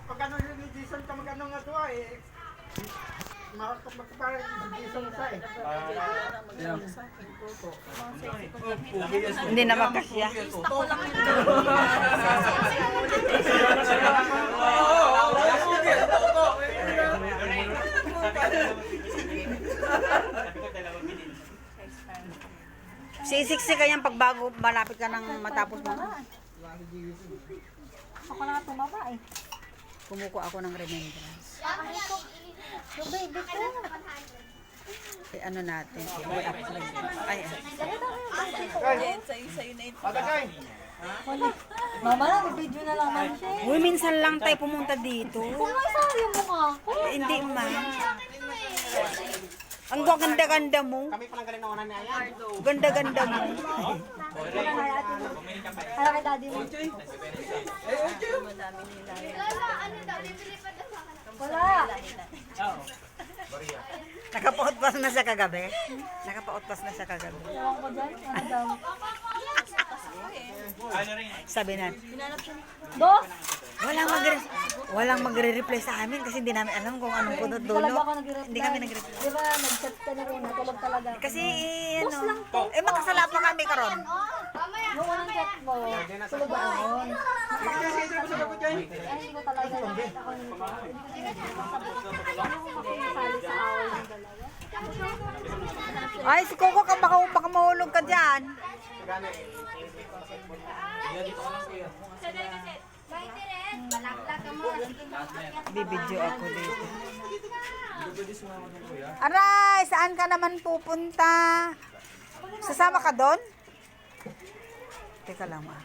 Pag ano yung Jason ka mag-ano nga to eh. Makapagpapare yung Jason sa eh. Hindi na magkasya. Sisiksi ka yan pag bago malapit ka ng matapos mo. Ako na tumaba eh. Kumukuha ako ng remembrance. Yung baby ko. Eh, ano natin? Ay, Patagay! Mama lang, video na lang naman siya. uy, minsan lang tayo pumunta dito. Kung may sari yung mukha ko. Hindi man. Ang ganda-ganda mo. Kami palang galing na una niya yan. Ganda-ganda mo. Kaya kay daddy mo. Wala. Nakapautpas na siya kagabi. Nakapautpas na siya kagabi. Ewan ko dyan. Ano daw? Sabi na, Dos! walang magre-reply sa amin kasi hindi namin alam kung anong punot Hindi talaga dulo. ako nag-reply. Hindi kami nag-reply. Di ba, nag-chat ka na rin. Natulog talaga. Kasi, ano, makasala pa kami karon. Yung unang chat mo, tulog ba ako? Ay, hindi ko talaga. Ako hindi ko. Masali sa awal ng dalawa. Ay, si Coco, baka mahulog ka dyan. Bibidyo ako dito. Aray, saan ka naman pupunta? Sasama ka doon? Teka lang, ma.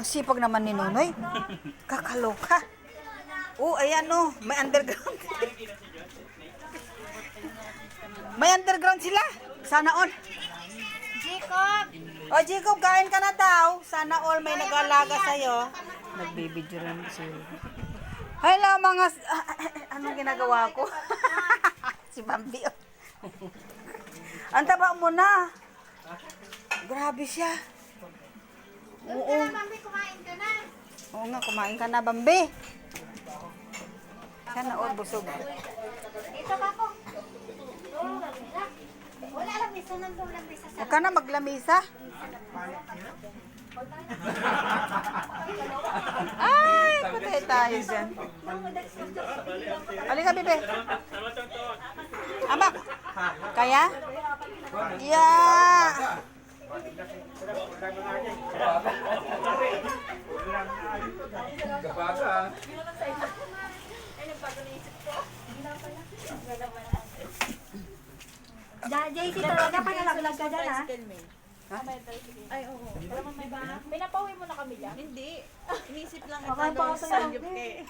Ang sipag naman ni Nonoy. Kakaloka. Oh, ayan oh, may underground. May underground sila. Sana all. Jacob! O, Jacob, kain ka na daw. Sana all may nag-alaga sa'yo. Nagbibidyo lang siya. Hello, mga... anong ginagawa ko? Si Bambi. Oh. Ang taba mo na. Grabe siya. Oo. Mami, kumain ka na. Oo nga, kumain ka na, Bambi. Sana all busog. Ito ka ko. Wala lang, isa nang lang isa sa... Huwag ka na maglamisa. Ay, patay tayo dyan. Halika, Bibi. Ama, kaya? Yeah. JC talaga, panalaglag ka dyan ha? Ay, oo. May napauwi mo na kami dyan? Hindi. Inisip lang Baka pa ako sa Sangyup eh.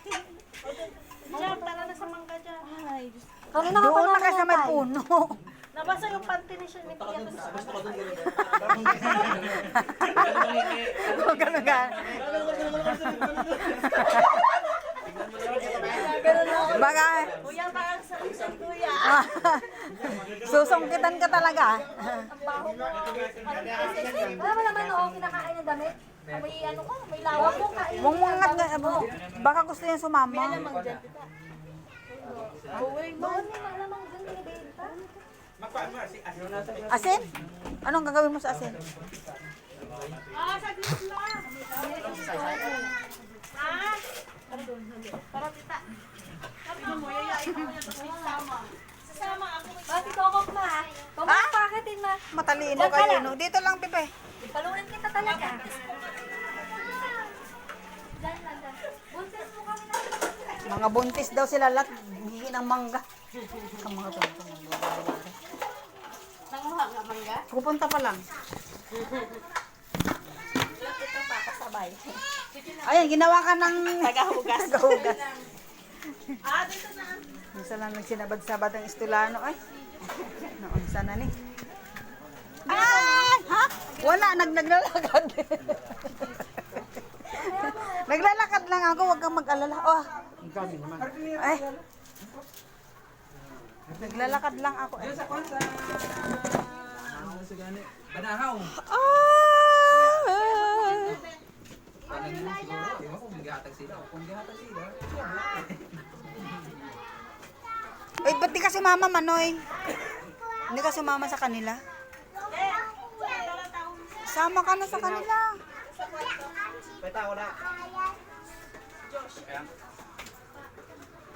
Diyan, tara na sa mangga dyan. Ay, Diyos. Kanina ka pa Doon na namin ka sa may natay. puno. Nabasa yung panty ni siya ni Tia. Huwag ka na ka. Baka, Kuya, parang sa isang kuya. susungkitan ka talaga. Wala mo naman noong kinakain ng damit? May ano ko, may lawak ko kain. Huwag mo nga, baka gusto niya sumama. Uwi mo. Doon may malamang dun binibenta. Asin? Anong gagawin mo sa asin? Ah, saglit lang. Ah? Para tita. Sabi mo, yayain ako niya tapos sasama. Sasama ako. Bakit kokok ma ha? Kumain pakatin ma. Matalino kayo, no? Dito lang, Pipe. Paluin kita talaga. Dyan lang dyan. Buntis mo kami na. Mga buntis daw sila lahat. Hihi ng mangga. Ang mga tonto. Nanguha nga mangga. Pupunta pa lang. Ito pa, kasabay. Ayan, ginawa ka ng... Tagahugas. Tagahugas. Ah, dito na. Minsan lang nagsinabad-sabad ang estulano. Ay, naunsa na ni. Ay! Ha? Wala, naglalakad. Naglalakad lang ako, huwag kang mag-alala. Oh. Ay. Naglalakad lang ako. Eh. Banahaw. Ah! maghahatag sila. Kung gihatag sila, siya wala. Uy, ba't di kasi mama Manoy? Hindi kasi mama sa kanila. Sama ka na sa kanila. Pwede ako na. Ayan.